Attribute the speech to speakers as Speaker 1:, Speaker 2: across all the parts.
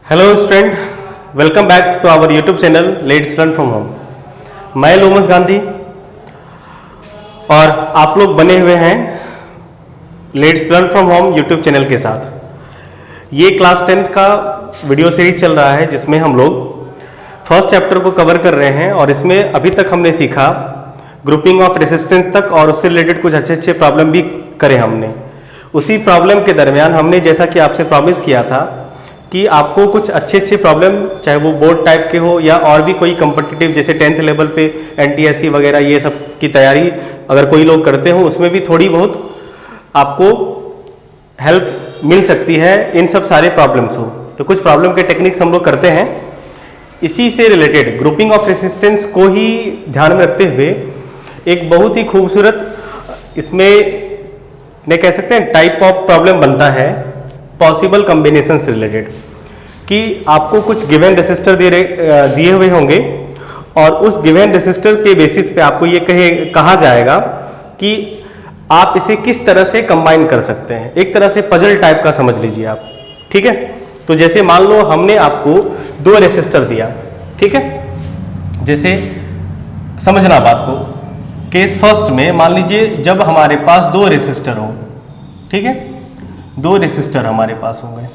Speaker 1: Hello student, welcome back to our YouTube channel let's learn from home. मैं लोमस गांधी और आप लोग बने हुए हैं let's learn from home YouTube channel के साथ। ये क्लास 10th का वीडियो सीरीज चल रहा है जिसमें हम लोग फर्स्ट चैप्टर को कवर कर रहे हैं और इसमें अभी तक हमने सीखा ग्रुपिंग ऑफ रेसिस्टेंस तक और उससे रिलेटेड कुछ अच्छे प्रॉब्लम भी करे हमने। उसी प्रॉब्लम के दरमियान हमने जैसा कि आपसे प्रॉमिस किया था कि आपको कुछ अच्छे प्रॉब्लम, चाहे वो बोर्ड टाइप के हो या और भी कोई कम्पिटिटिव जैसे 10th लेवल पे NTSC वगैरह ये सब की तैयारी अगर कोई लोग करते हो उसमें भी थोड़ी बहुत आपको हेल्प मिल सकती है इन सब सारे प्रॉब्लम्स हो। तो कुछ प्रॉब्लम के टेक्निक्स हम लोग करते हैं। इसी से रिलेटेड ग्रुपिंग ऑफ रेसिस्टेंस को ही ध्यान में रखते हुए एक बहुत ही खूबसूरत इसमें ने कह सकते हैं टाइप ऑफ प्रॉब्लम बनता है पॉसिबल कॉम्बिनेशन से रिलेटेड, कि आपको कुछ गिवन रेसिस्टर दिए हुए होंगे और उस गिवन रेसिस्टर के बेसिस पे आपको ये कहा जाएगा कि आप इसे किस तरह से कंबाइन कर सकते हैं। एक तरह से पजल टाइप का समझ लीजिए आप, ठीक है। तो जैसे मान लो हमने आपको दो रेसिस्टर दिया, ठीक है। जैसे समझना बात को, केस फर्स्ट में मान लीजिए जब हमारे पास दो रेसिस्टर हो, ठीक है, दो रेसिस्टर हमारे पास होंगे।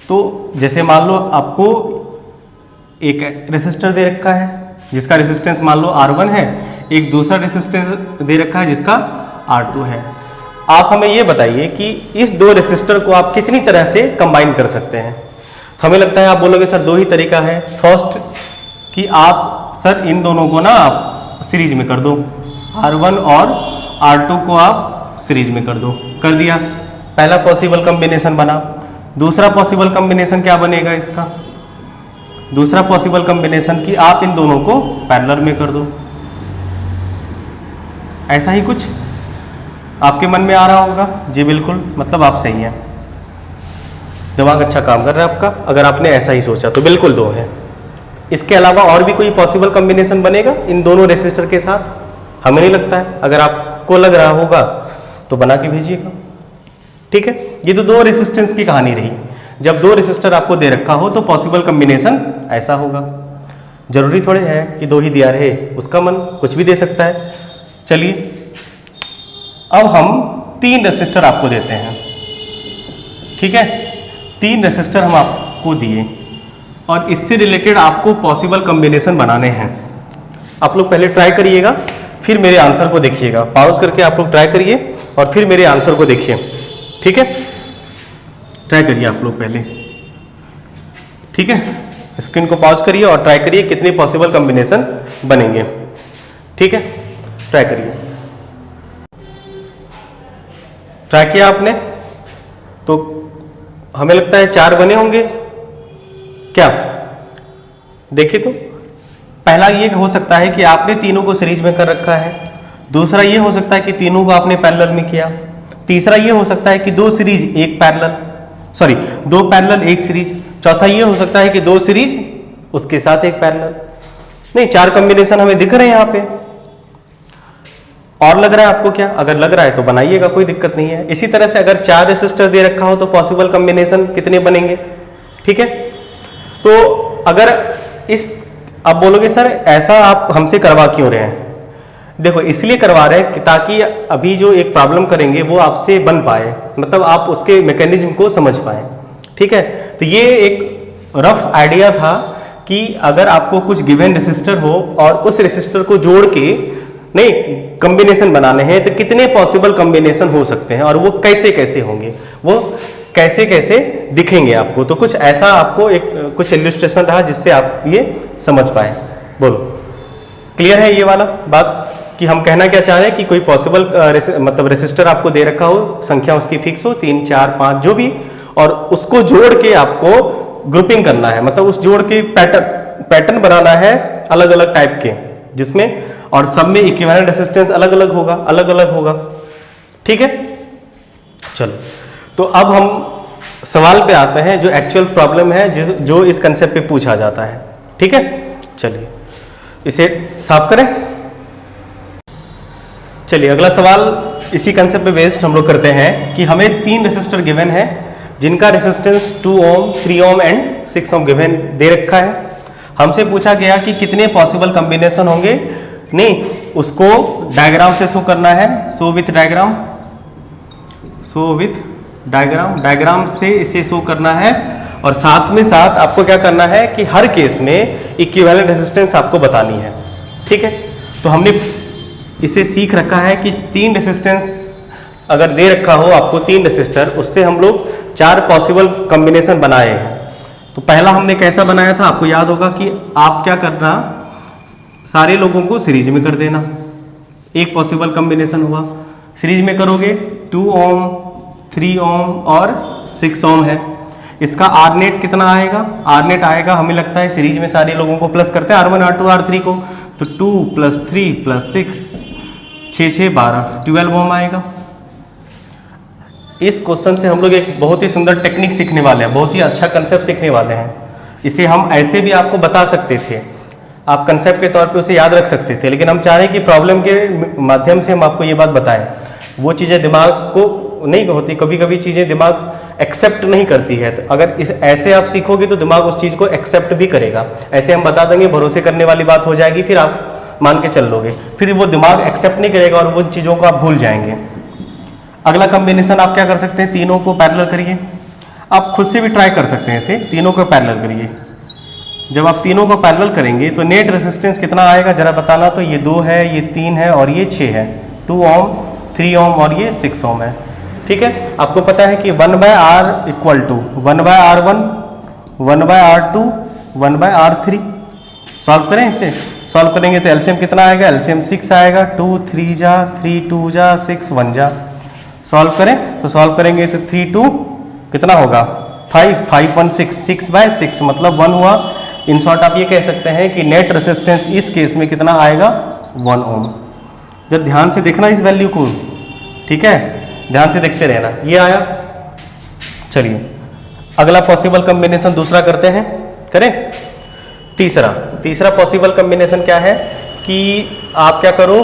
Speaker 1: तो जैसे मान लो आपको एक रेसिस्टर दे रखा है जिसका रेसिस्टेंस मान लो R1 है, एक दूसरा रेसिस्टेंस दे रखा है जिसका R2 है। आप हमें ये बताइए कि इस दो रेसिस्टर को आप कितनी तरह से कंबाइन कर सकते हैं। तो हमें लगता है आप बोलोगे सर दो ही तरीका है। फर्स्ट कि आप सर इन दोनों को ना आप सीरीज में कर दो, R1 और R2 को आप सीरीज में कर दो। कर दिया, पहला पॉसिबल कॉम्बिनेशन बना। दूसरा पॉसिबल कॉम्बिनेशन क्या बनेगा इसका? दूसरा पॉसिबल कॉम्बिनेशन कि आप इन दोनों को पैरेलल में कर दो। ऐसा ही कुछ आपके मन में आ रहा होगा। जी बिल्कुल, मतलब आप सही हैं, दिमाग अच्छा काम कर रहा है आपका अगर आपने ऐसा ही सोचा तो। बिल्कुल दो है। इसके अलावा और भी कोई पॉसिबल कॉम्बिनेशन बनेगा इन दोनों रेसिस्टर के साथ? हमें नहीं लगता है। अगर आपको लग रहा होगा तो बना के भेजिएगा, ठीक है। ये तो दो रेसिस्टेंस की कहानी रही। जब दो रेसिस्टर आपको दे रखा हो तो पॉसिबल कॉम्बिनेशन ऐसा होगा। जरूरी थोड़े है कि दो ही दिया रहे, उसका मन कुछ भी दे सकता है। चलिए अब हम तीन रेसिस्टर आपको देते हैं, ठीक है। तीन रेसिस्टर हम आपको दिए और इससे रिलेटेड आपको पॉसिबल कॉम्बिनेशन बनाने हैं। आप लोग पहले ट्राई करिएगा, फिर मेरे आंसर को देखिएगा। पॉज करके आप लोग ट्राई करिए और फिर मेरे आंसर को देखिए, ठीक है। ट्राई करिए आप लोग पहले, ठीक है। स्क्रीन को पॉज करिए और ट्राई करिए कितने पॉसिबल कॉम्बिनेशन बनेंगे, ठीक है। ट्राई करिए। ट्राई किया आपने तो हमें लगता है 4 बने होंगे क्या? देखिए तो पहला ये हो सकता है कि आपने तीनों को सीरीज में कर रखा है। दूसरा ये हो सकता है कि तीनों को आपने पैरेलल में किया। तीसरा ये हो सकता है कि दो सीरीज एक पैरेलल, सॉरी दो पैरेलल एक सीरीज। चौथा ये हो सकता है कि दो सीरीज उसके साथ एक पैरेलल। नहीं, 4 कॉम्बिनेशन हमें दिख रहे हैं यहाँ पे। और लग रहा है आपको क्या? अगर लग रहा है तो बनाइएगा, कोई दिक्कत नहीं है। इसी तरह से अगर 4 रेसिस्टर दे रखा हो तो पॉसिबल कॉम्बिनेशन कितने बनेंगे, ठीक है। तो अगर इस आप बोलोगे सर ऐसा आप हमसे करवा क्यों रहे हैं? देखो इसलिए करवा रहे हैं कि ताकि अभी जो एक प्रॉब्लम करेंगे वो आपसे बन पाए, मतलब आप उसके मैकेनिज्म को समझ पाए, ठीक है। तो ये एक रफ आइडिया था कि अगर आपको कुछ गिवन रेसिस्टर हो और उस रेसिस्टर को जोड़ के नहीं कॉम्बिनेशन बनाने हैं तो कितने पॉसिबल कॉम्बिनेशन हो सकते हैं और वो कैसे कैसे होंगे, वो कैसे कैसे दिखेंगे आपको। तो कुछ ऐसा आपको एक कुछ इलस्ट्रेशन रहा जिससे आप ये समझ पाए। बोलो क्लियर है ये वाला बात कि हम कहना क्या चाह रहे हैं कि कोई पॉसिबल मतलब रेसिस्टर आपको दे रखा हो, संख्या उसकी फिक्स हो 3, 4, 5 जो भी, और उसको जोड़ के आपको ग्रुपिंग करना है, मतलब उस जोड़ के पैटर्न बनाना है अलग अलग टाइप के, जिसमें और सब में इक्विवेलेंट रेसिस्टेंस अलग अलग होगा, ठीक है। चलो तो अब हम सवाल पे आते हैं जो एक्चुअल प्रॉब्लम है जो इस कंसेप्ट पे पूछा जाता है, ठीक है। चलिए इसे साफ करें। चलिए अगला सवाल इसी कंसेप्ट पे बेस्ड हम लोग करते हैं कि हमें 3 रेसिस्टर गिवन है जिनका resistance 2 ohm, 3 ohm and 6 ohm given दे रखा है। हमसे पूछा गया कि कितने पॉसिबल कॉम्बिनेशन होंगे, नहीं उसको डायग्राम से शो करना है, शो विथ डायग्राम, डायग्राम से इसे शो करना है। और साथ में साथ आपको क्या करना है कि हर केस में इक्विवेलेंट रेजिस्टेंस आपको बतानी है, ठीक है। तो हमने इसे सीख रखा है कि 3 रेजिस्टेंस अगर दे रखा हो आपको 3 रेजिस्टर, उससे हम लोग 4 पॉसिबल कॉम्बिनेशन बनाए हैं। तो पहला हमने कैसा बनाया था, आपको याद होगा कि आप क्या करना, सारे लोगों को सीरीज में कर देना। एक पॉसिबल कॉम्बिनेशन हुआ, सीरीज में करोगे 2 ओम, 3 ओम और 6 ओम है। इसका आर नेट कितना आएगा, आर नेट आएगा, हमें लगता है सीरीज में सारे लोगों को प्लस करते हैं R1 R2 R3 को, तो 2 + 3 + 6 6 6 12 12 ओम आएगा। इस क्वेश्चन से हम लोग एक बहुत ही सुंदर टेक्निक सीखने वाले हैं, बहुत ही अच्छा कंसेप्ट सीखने वाले हैं। इसे हम ऐसे भी आपको बता सकते थे, आप कंसेप्ट के तौर पे उसे याद रख सकते थे, लेकिन हम चाह रहे हैं कि प्रॉब्लम के माध्यम से हम आपको ये बात बताएं। वो चीज़ें दिमाग को नहीं होती, कभी कभी चीज़ें दिमाग एक्सेप्ट नहीं करती है, तो अगर इस ऐसे आप सीखोगे तो दिमाग उस चीज़ को एक्सेप्ट भी करेगा। ऐसे हम बता देंगे, भरोसे करने वाली बात हो जाएगी, फिर आप मान के चल लोगे, फिर वो दिमाग एक्सेप्ट नहीं करेगा और वो चीज़ों को आप भूल जाएंगे। अगला कॉम्बिनेशन आप क्या कर सकते हैं, तीनों को पैरेलल करिए। आप खुद से भी ट्राई कर सकते हैं, इसे तीनों को पैरेलल करिए। जब आप तीनों को पैरेलल करेंगे तो नेट रेजिस्टेंस कितना आएगा जरा बताना। तो ये 2 है, ये 3 है और ये 6 है, 2 ओम, 3 ओम और ये 6 ओम है, ठीक है। आपको पता है कि 1/R = 1/R1, 1/R2, 1/R3। Solve करें, इसे सॉल्व करेंगे तो एलसीएम कितना आएगा, एलसीएम 6 आएगा, 2 3 जा 3 2 जा 6 1 जा। सॉल्व करें तो सॉल्व करेंगे तो 3 2 कितना होगा 5 5 1 6 6/6 मतलब 1 हुआ। इन शॉर्ट आप ये कह सकते हैं कि नेट रेजिस्टेंस इस केस में कितना आएगा, 1 ओम। जब ध्यान से देखना इस वैल्यू को, ठीक है, ध्यान से देखते रहना। ये आया, चलिए अगला पॉसिबल कॉम्बिनेशन दूसरा करते हैं, करें। तीसरा पॉसिबल कॉम्बिनेशन क्या है कि आप क्या करो,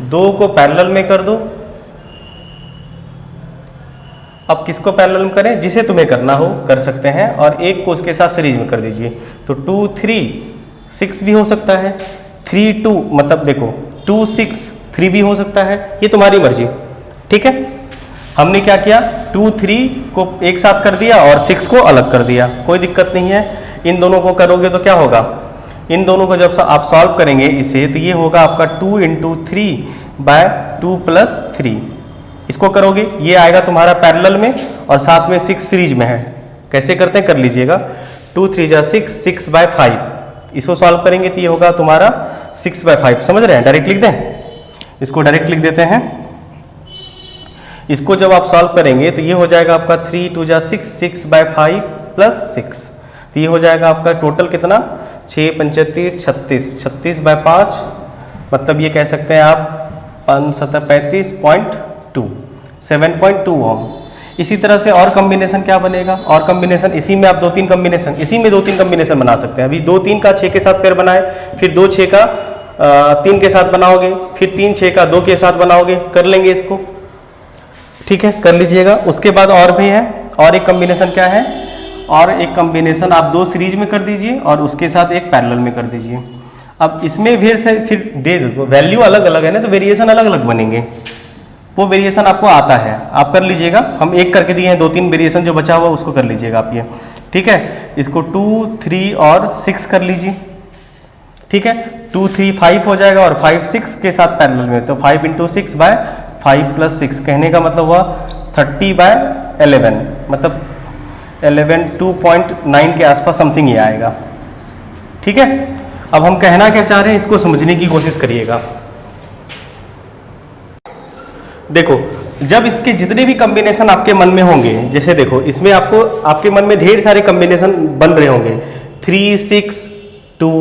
Speaker 1: 2 को पैरेलल में कर दो। अब किसको पैरेलल में करें, जिसे तुम्हें करना हो कर सकते हैं, और एक को उसके साथ सीरीज में कर दीजिए। तो 2 3 6 भी हो सकता है, 3 2 मतलब देखो 2 6 3 भी हो सकता है, ये तुम्हारी मर्जी, ठीक है। हमने क्या किया, 2 3 को एक साथ कर दिया और 6 को अलग कर दिया, कोई दिक्कत नहीं है। इन दोनों को करोगे तो क्या होगा, इन दोनों को जब आप सॉल्व करेंगे इसे, तो ये होगा आपका 2 × 3/2 + 3। इसको करोगे ये आएगा तुम्हारा पैरेलल में और साथ में 6 सीरीज में है। कैसे करते हैं कर लीजिएगा, 2 3 जा 6 6/5। इसको सॉल्व करेंगे तो ये होगा तुम्हारा 6/5। समझ रहे हैं, डायरेक्ट लिख दें, इसको डायरेक्ट लिख देते हैं। इसको जब आप सॉल्व करेंगे तो ये हो जाएगा आपका 3 2 जा 6 6/5 + 6। तो ये हो जाएगा आपका टोटल कितना, 6 35 36 36/5 मतलब ये कह सकते हैं आप 5 7 35.2 7.2 ओम। इसी तरह से और कॉम्बिनेशन क्या बनेगा, और कॉम्बिनेशन इसी में आप 2-3 कॉम्बिनेशन, इसी में 2-3 कॉम्बिनेशन बना सकते हैं। अभी 2 3 का 6 के साथ पेयर बनाए, फिर 2 6 का 3 के साथ बनाओगे, फिर 3 6 का 2 के साथ बनाओगे, कर लेंगे इसको, ठीक है, कर लीजिएगा। उसके बाद और भी है, और एक कॉम्बिनेशन क्या है, और एक कॉम्बिनेशन आप 2 सीरीज में कर दीजिए और उसके साथ एक पैरेलल में कर दीजिए। अब इसमें फिर दे दो, वैल्यू अलग अलग है ना, तो वेरिएशन अलग अलग बनेंगे, वो वेरिएशन आपको आता है, आप कर लीजिएगा। हम एक करके दिए हैं, 2-3 वेरिएशन जो बचा हुआ उसको कर लीजिएगा आप ये, ठीक है। इसको 2 3 और 6 कर लीजिए, ठीक है। 2 3 5 हो जाएगा और 5 6 के साथ पैरेलल में, तो 5 × 6/5 + 6 कहने का मतलब हुआ 30/11 मतलब 11 2.9 के आसपास समथिंग ये आएगा, ठीक है। अब हम कहना क्या चाह रहे हैं इसको समझने की कोशिश करिएगा। देखो जब इसके जितने भी कॉम्बिनेशन आपके मन में होंगे, जैसे देखो इसमें आपको आपके मन में ढेर सारे कॉम्बिनेशन बन रहे होंगे, 3 6 2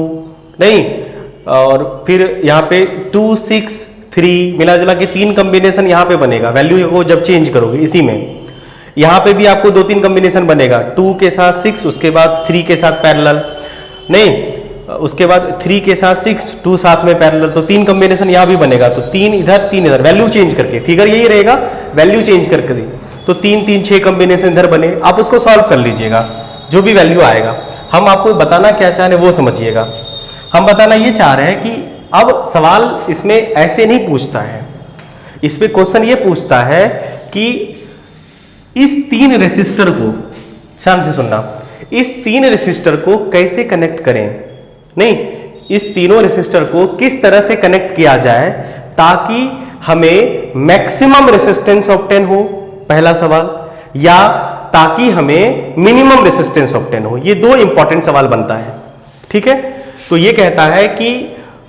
Speaker 1: नहीं, और फिर यहाँ पे 2 6 3 मिला जुला के 3 कॉम्बिनेशन यहाँ पे बनेगा। वैल्यू को जब चेंज करोगे इसी में, यहाँ पे भी आपको 2-3 कॉम्बिनेशन बनेगा, 2 के साथ 6, उसके बाद 3 के साथ पैरेलल, नहीं उसके बाद 3 के साथ 6 2 साथ में पैरेलल, तो 3 कॉम्बिनेशन यहाँ भी बनेगा। तो 3 इधर 3 इधर, वैल्यू चेंज करके, फिगर यही रहेगा, वैल्यू चेंज करके दी तो 3 3 6 कॉम्बिनेशन इधर बने। आप उसको सॉल्व कर लीजिएगा, जो भी वैल्यू आएगा। हम आपको बताना क्या चाह रहे हैं वो समझिएगा। हम बताना ये चाह रहे हैं कि अब सवाल इसमें ऐसे नहीं पूछता है, इसमें क्वेश्चन ये पूछता है कि इस 3 रेसिस्टर को, ध्यान से सुनना, इस 3 रेसिस्टर को कैसे कनेक्ट करें, नहीं, इस तीनों रेसिस्टर को किस तरह से कनेक्ट किया जाए ताकि हमें मैक्सिमम रेसिस्टेंस ऑब्टेन हो, पहला सवाल, या ताकि हमें मिनिमम रेसिस्टेंस ऑब्टेन हो। ये 2 इंपॉर्टेंट सवाल बनता है, ठीक है। तो ये कहता है कि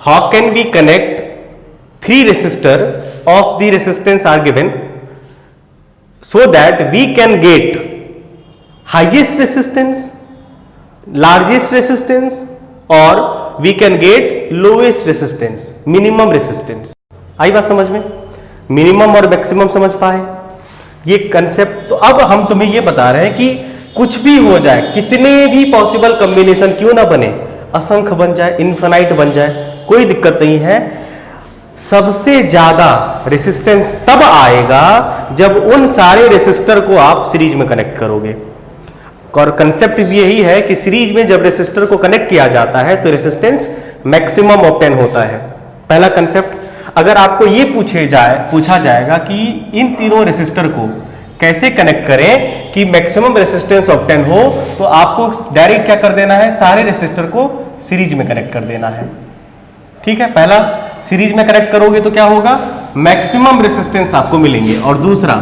Speaker 1: how can we connect 3 resistor of the resistance are given so that we can get highest resistance, largest resistance और we can get lowest resistance, minimum resistance। आई बात समझ में? मिनिमम और मैक्सिमम समझ पाए ये कंसेप्ट। तो अब हम तुम्हें ये बता रहे हैं कि कुछ भी हो जाए, कितने भी पॉसिबल कॉम्बिनेशन क्यों ना बने, असंख्य बन जाए, इनफिनाइट बन जाए, कोई दिक्कत नहीं है। सबसे ज्यादा रेसिस्टेंस तब आएगा जब उन सारे रेसिस्टर को आप सीरीज में कनेक्ट करोगे। और कंसेप्ट भी यही है कि सीरीज में जब रेसिस्टर को कनेक्ट किया जाता है तो रेसिस्टेंस मैक्सिमम ऑब्टेन होता है, पहला कंसेप्ट। अगर आपको ये पूछा जाएगा कि इन तीनों रेसिस्टर को कैसे कनेक्ट करें कि मैक्सिमम रेसिस्टेंस ऑब्टेन हो, तो आपको डायरेक्ट क्या कर देना है, सारे रेसिस्टर को सीरीज में कनेक्ट कर देना है, ठीक है। पहला, सीरीज में कनेक्ट करोगे तो क्या होगा, मैक्सिमम रेसिस्टेंस आपको मिलेंगे। और दूसरा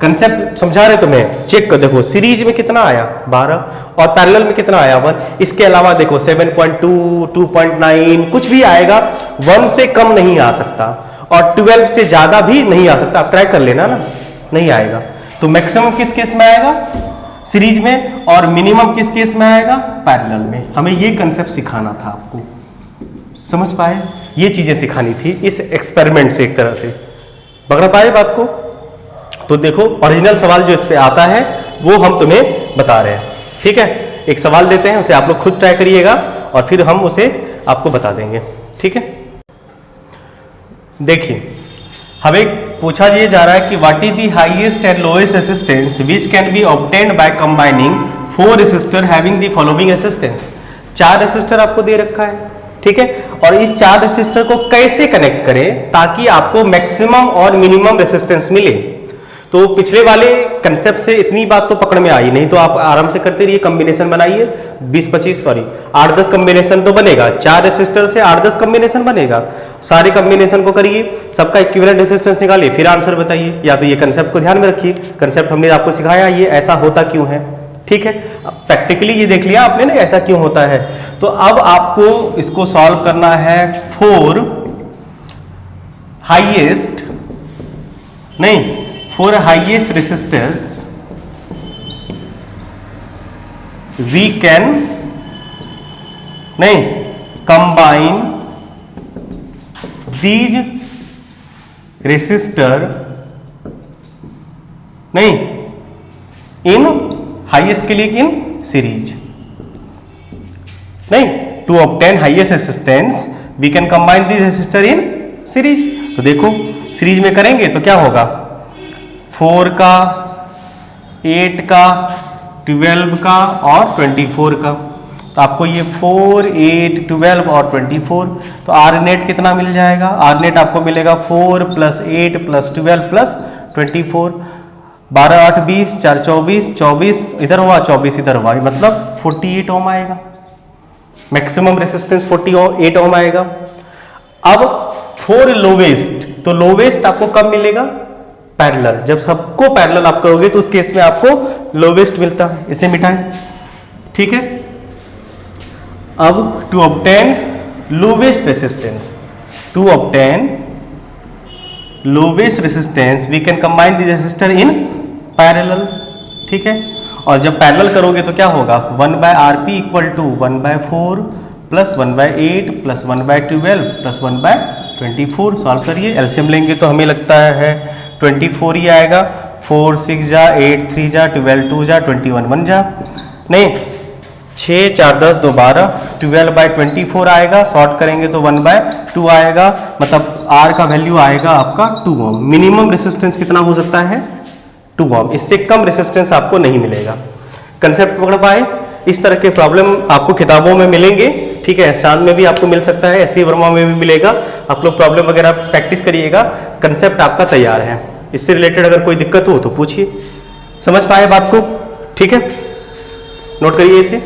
Speaker 1: कंसेप्ट समझा रहे तुम्हें, चेक कर देखो, सीरीज में कितना आया 12 और पैरेलल में कितना आया 1। इसके अलावा देखो 7.2, 2.9 कुछ भी आएगा, 1 से कम नहीं आ सकता और 12 से ज्यादा भी नहीं आ सकता। आप ट्राई कर लेना ना, नहीं आएगा। तो मैक्सिमम किस केस में आएगा, सीरीज में, और मिनिमम किस केस में आएगा, पैरेलल में। हमें ये कंसेप्ट सिखाना था आपको, समझ पाए? ये चीजें सिखानी थी इस एक्सपेरिमेंट से, एक तरह से पकड़ पाए बात को। तो देखो ओरिजिनल सवाल जो इस पे आता है वो हम तुम्हें बता रहे हैं, ठीक है। एक सवाल देते हैं, उसे आप लोग खुद ट्राई करिएगा और फिर हम उसे आपको बता देंगे, ठीक है। देखिए, हमें पूछा ये जा रहा है कि what is the highest and lowest resistance which can be obtained by combining 4 resistor having the following resistance. 4 resistor आपको दे रखा है, ठीक है, और इस 4 रेसिस्टर को कैसे कनेक्ट करें ताकि आपको मैक्सिमम और मिनिमम रेसिस्टेंस मिले। तो पिछले वाले कंसेप्ट से इतनी बात तो पकड़ में आई नहीं, तो आप आराम से करते रहिए, कॉम्बिनेशन बनाइए, 8-10 कॉम्बिनेशन तो बनेगा, 4 रेसिस्टर से 8-10 कॉम्बिनेशन बनेगा। सारे कॉम्बिनेशन को करिए, सबका इक्विवेलेंट रेसिस्टेंस निकालिए, फिर आंसर बताइए। या तो ये कंसेप्ट को ध्यान में रखिए, कंसेप्ट हमने आपको सिखाया, ये ऐसा होता क्यों है, ठीक है। प्रैक्टिकली ये देख लिया आपने ना, ऐसा क्यों होता है। तो अब आपको इसको सॉल्व करना है 4 highest resistance we can combine these resistor in highest के लिए in series, to obtain highest resistance we can combine this resistor in series. तो देखो सीरीज में करेंगे तो क्या होगा, 4 का, 8 का, 12 का और 24 का। तो आपको ये 4, 8, 12 और 24, तो आर नेट कितना मिल जाएगा, आर नेट आपको मिलेगा 4 + 8 + 12 + 24, 12 8 20, 4 24, 24 इधर हुआ, 24 इधर हुआ, मतलब 48 ओम आएगा। मैक्सिमम रेसिस्टेंस 48 ओम आएगा। अब 4 लोवेस्ट, तो लोवेस्ट आपको कब मिलेगा, पैरेलल। जब सबको पैरेलल आप करोगे तो उस केस में आपको लोवेस्ट मिलता है। इसे मिटाएं, ठीक है। अब to obtain lowest resistance we can combine this resistor in parallel, ठीक है। और जब पैरेलल करोगे तो क्या होगा, 1/Rp = 1/4 + 1/8 + 1/12 + 1/24। सॉल्व करिए, एलसीएम लेंगे तो हमें लगता है 24 ही आएगा। 4 6 जा, 8 3 जा, 12 2 जा, 21 1 जा, 6 4 10 2 12, 12/24 आएगा। शॉर्ट करेंगे तो 1/2 आएगा, मतलब R का वैल्यू आएगा आपका 2 ओम। मिनिमम रेसिस्टेंस कितना हो सकता है, 2 ओम। इससे कम रेसिस्टेंस आपको नहीं मिलेगा। कंसेप्ट पकड़ पाए। इस तरह के प्रॉब्लम आपको किताबों में मिलेंगे, ठीक है। एहसान में भी आपको मिल सकता है, एससी वर्मा में भी मिलेगा। आप लोग प्रॉब्लम वगैरह प्रैक्टिस करिएगा, कंसेप्ट आपका तैयार है। इससे रिलेटेड अगर कोई दिक्कत हो तो पूछिए। समझ पाए बात को? ठीक है, नोट करिए इसे।